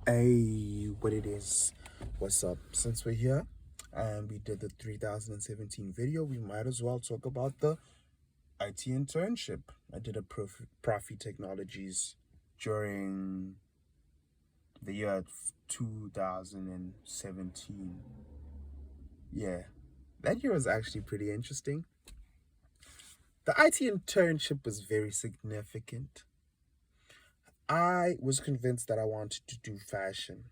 Hey, what it is? What's up? Since we're here and we did the 2017 video, we might as well talk about the IT internship. I did a Profi Technologies during the year 2017. Yeah, that year was actually pretty interesting. The IT internship was very significant. I was convinced that I wanted to do fashion,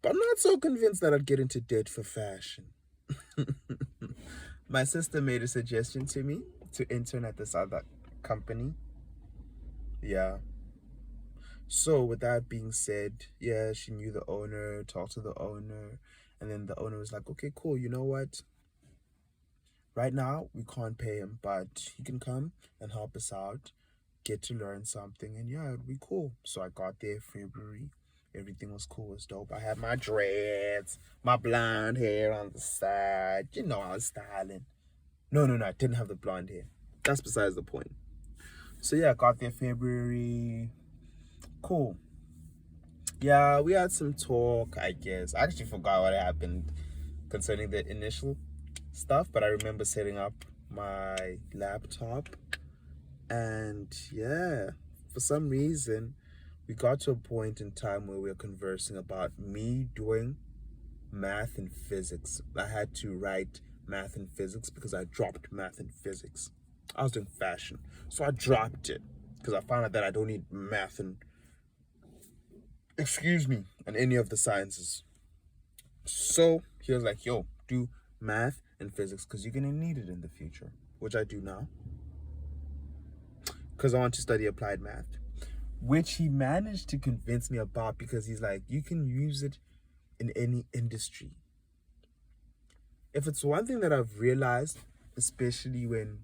but I'm not so convinced that I'd get into debt for fashion. My sister made a suggestion to me to intern at this other company. Yeah. So with that being said, yeah, she knew the owner, talked to the owner, and then the owner was like, okay, cool, you know what? Right now we can't pay him, but he can come and help us out, get to learn something, and yeah, it'd be cool. So I got there February. Everything was cool, it was dope. I had my dreads, my blonde hair on the side. You know I was styling. No, I didn't have the blonde hair. That's besides the point. So yeah, got there February. Cool. Yeah, we had some talk, I guess. I actually forgot what happened concerning the initial stuff, but I remember setting up my laptop and yeah, for some reason, we got to a point in time where we were conversing about me doing math and physics. I had to write math and physics because I dropped math and physics. I was doing fashion, so I dropped it because I found out that I don't need math and and any of the sciences. So he was like, "Yo, do math and physics because you're gonna need it in the future," which I do now because I want to study applied math, which he managed to convince me about because he's like, "You can use it in any industry." If it's one thing that I've realized, especially when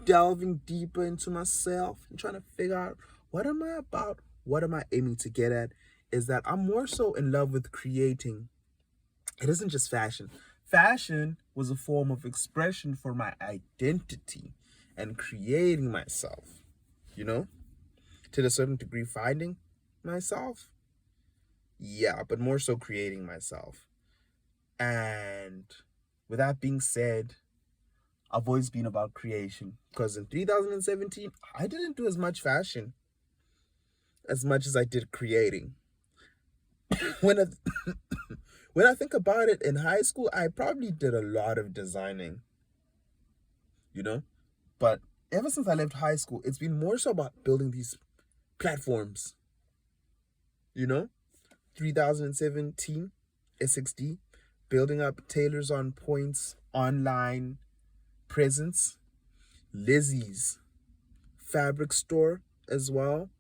delving deeper into myself and trying to figure out what am I about, what am I aiming to get at, is that I'm more so in love with creating. It isn't just fashion. Fashion was a form of expression for my identity and creating myself, you know, to a certain degree, finding myself. Yeah, but more so creating myself. And with that being said, I've always been about creation because in 2017, I didn't do as much fashion as much as I did creating. When I, when I think about it, in high school, I probably did a lot of designing, you know? But ever since I left high school, it's been more so about building these platforms, you know? 2017, SXD, building up Tailors on Points online presence, Lizzie's fabric store as well,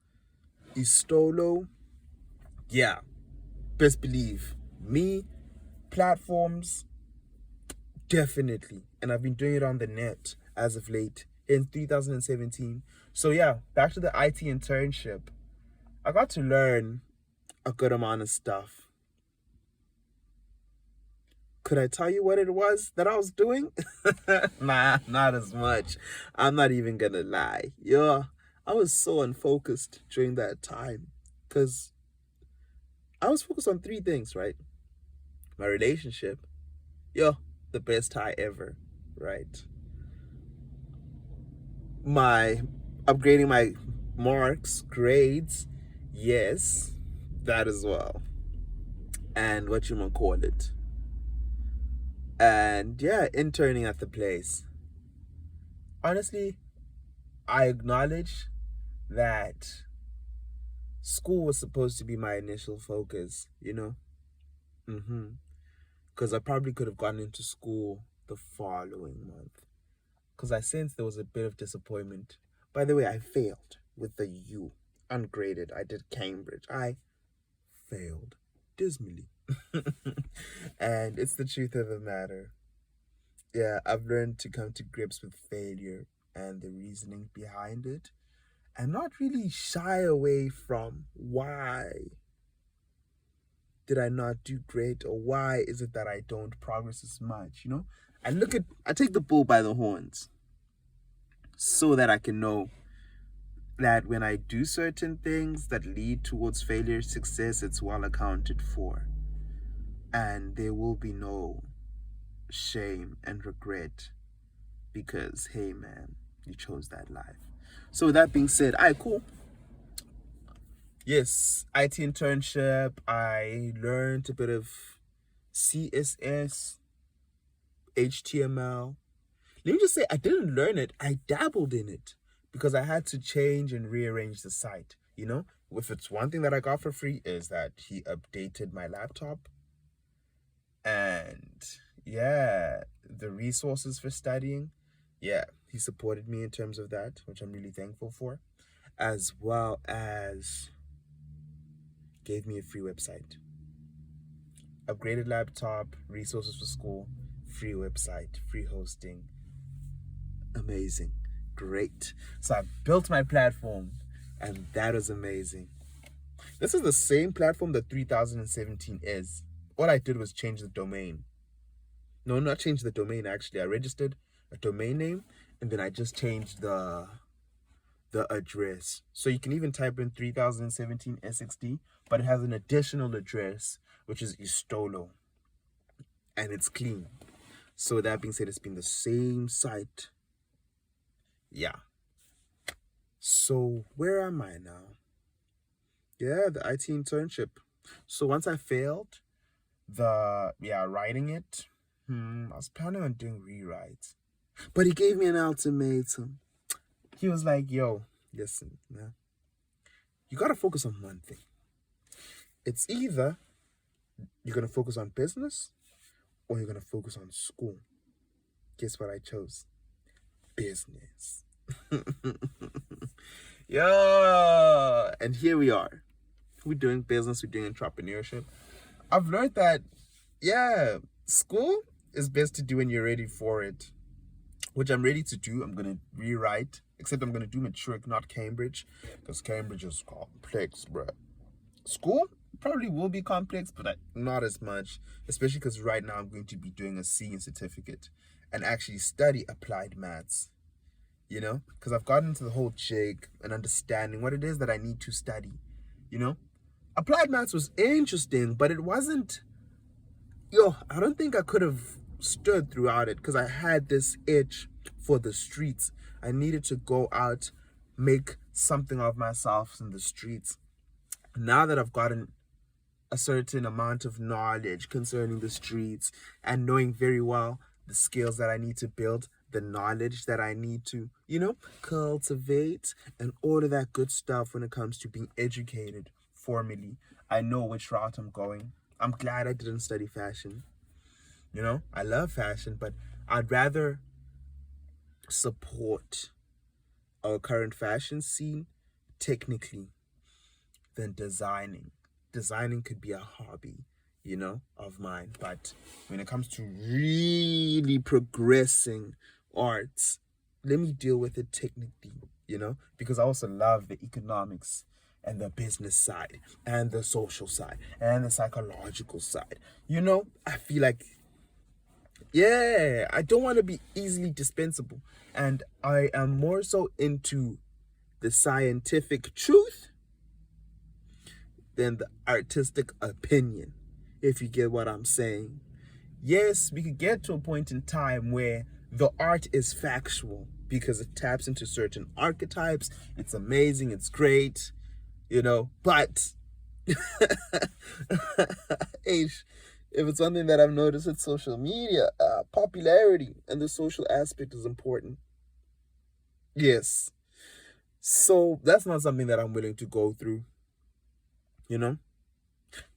Istolo. Yeah, best believe me, platforms, definitely. And I've been doing it on the net as of late in 2017. So yeah, back to the IT internship. I got to learn a good amount of stuff. Could I tell you what it was that I was doing? Nah, not as much. I'm not even gonna lie. Yeah, I was so unfocused during that time because I was focused on three things, right? My relationship, yeah, the best tie ever, right? My upgrading my marks, grades, yes, that as well. And what you gonna call it? And yeah, interning at the place. Honestly, I acknowledge that school was supposed to be my initial focus, you know? Because I probably could have gone into school the following month. Because I sensed there was a bit of disappointment. By the way, I failed with the U. Ungraded. I did Cambridge. I failed dismally. And it's the truth of the matter. Yeah, I've learned to come to grips with failure and the reasoning behind it and not really shy away from why did I not do great or why is it that I don't progress as much, you know? I take the bull by the horns so that I can know that when I do certain things that lead towards failure, success, it's well accounted for. And there will be no shame and regret because, hey, man, you chose that life. So, with that being said, all right, cool. Yes, IT internship. I learned a bit of CSS, HTML. Let me just say, I didn't learn it, I dabbled in it because I had to change and rearrange the site. You know, if it's one thing that I got for free, is that he updated my laptop. And yeah, the resources for studying, yeah, he supported me in terms of that, which I'm really thankful for, as well as gave me a free website. Upgraded laptop, resources for school, free website, free hosting. Amazing. Great. So I built my platform, and that was amazing. This is the same platform that 3017 is. All I did was change the domain. No, not change the domain actually. I registered a domain name and then I just changed the address. So you can even type in 3017 SXD, but it has an additional address which is Istolo, and it's clean. So that being said, it's been the same site. Yeah. So where am I now? Yeah, the IT internship. So once I failed writing it, I was planning on doing rewrites. But he gave me an ultimatum. He was like, yo, listen, man, you gotta focus on one thing. It's either you're gonna focus on business or you're gonna focus on school. Guess what I chose? Business. Yeah. And here we are. We're doing business, we're doing entrepreneurship. I've learned that, yeah, school is best to do when you're ready for it, which I'm ready to do. I'm going to rewrite, except I'm going to do Matric, not Cambridge, because Cambridge is complex, bro. School probably will be complex, but not as much, especially because right now I'm going to be doing a C in certificate and actually study applied maths, you know, because I've gotten into the whole jig and understanding what it is that I need to study, you know. Applied maths was interesting, but it wasn't, I don't think I could have stood throughout it because I had this itch for the streets. I needed to go out, make something of myself in the streets. Now that I've gotten a certain amount of knowledge concerning the streets and knowing very well the skills that I need to build, the knowledge that I need to, cultivate, and all of that good stuff when it comes to being educated formally, I know which route I'm going. I'm glad I didn't study fashion. I love fashion, but I'd rather support our current fashion scene technically than designing. Designing could be a hobby, of mine. But when it comes to really progressing arts, let me deal with it technically, because I also love the economics and the business side and the social side and the psychological side. I feel like, yeah, I don't want to be easily dispensable. And I am more so into the scientific truth than the artistic opinion, if you get what I'm saying. Yes, we could get to a point in time where the art is factual because it taps into certain archetypes. It's amazing, it's great, but if it's something that I've noticed with social media, popularity and the social aspect is important. Yes. So that's not something that I'm willing to go through,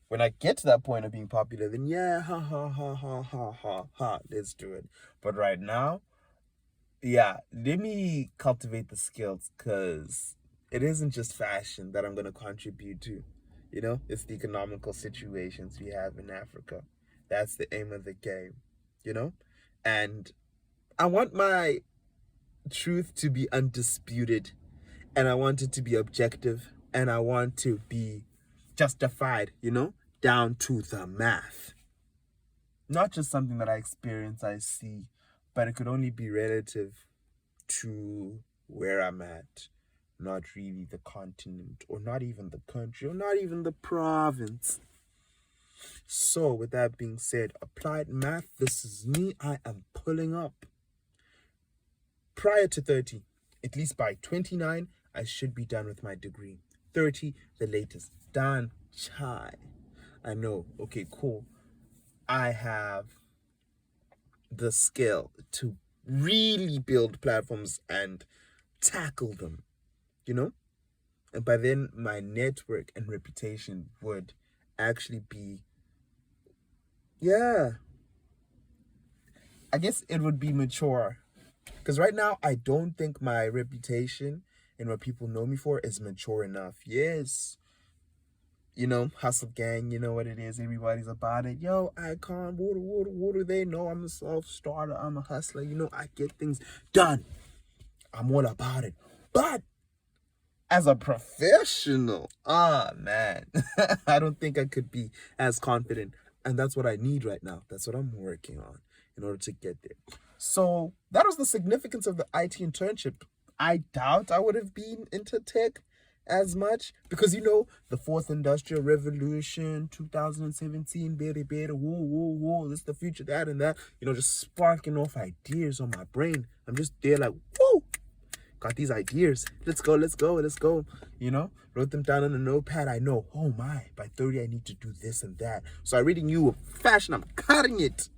When I get to that point of being popular, then yeah, ha ha ha ha ha ha ha, let's do it. But right now, yeah, let me cultivate the skills because it isn't just fashion that I'm going to contribute to. It's the economical situations we have in Africa. That's the aim of the game, you know? And I want my truth to be undisputed, and I want it to be objective, and I want to be justified, down to the math. Not just something that I experience, I see, but it could only be relative to where I'm at, not really the continent, or not even the country, or not even the province. So, with that being said, applied math, this is me. I am pulling up. Prior to 30, at least by 29, I should be done with my degree. 30, the latest. Done. Chai. I know. Okay, cool. I have the skill to really build platforms and tackle them, you know? And by then, my network and reputation would actually be, yeah, I guess it would be mature. Because right now, I don't think my reputation and what people know me for is mature enough. Yes, hustle gang, you know what it is. Everybody's about it. Yo, icon, water, water, water. They know I'm a self-starter. I'm a hustler. I get things done. I'm all about it. But as a professional, man, I don't think I could be as confident. And that's what I need right now. That's what I'm working on in order to get there. So that was the significance of the IT internship. I doubt I would have been into tech as much because the fourth industrial revolution, 2017, better, better, whoa, whoa, whoa, this is the future, that and that, just sparking off ideas on my brain. I'm just there like, whoa, got these ideas. Let's go, let's go, let's go. Wrote them down on a notepad. I know, oh my, by 30 I need to do this and that. So I already knew a fashion. I'm cutting it.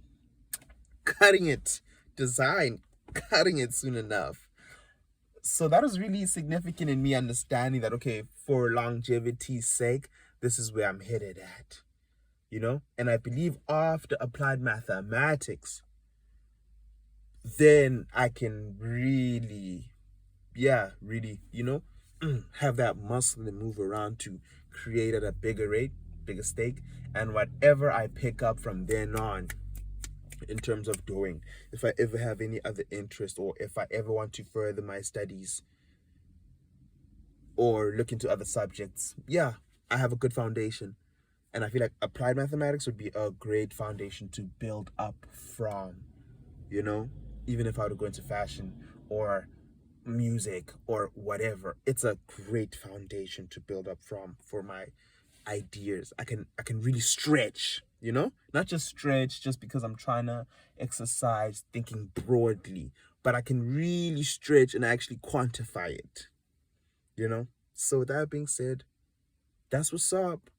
Design, cutting it soon enough. So that was really significant in me understanding that, okay, for longevity's sake, this is where I'm headed at, And I believe after applied mathematics, then I can really, have that muscle and move around to create at a bigger rate, bigger stake, and whatever I pick up from then on in terms of doing, if I ever have any other interest, or if I ever want to further my studies or look into other subjects, I have a good foundation. And I feel like applied mathematics would be a great foundation to build up from, even if I were to go into fashion or music or whatever. It's a great foundation to build up from for my ideas. I can really stretch, not just stretch just because I'm trying to exercise thinking broadly, but I can really stretch and actually quantify it, So with that being said, that's what's up.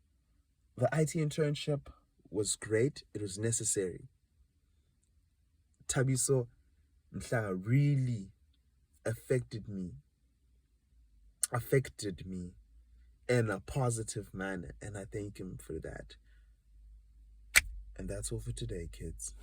The IT internship was great. It was necessary. Tabiso Mhlanga really affected me in a positive manner, and I thank him for that. And that's all for today, kids.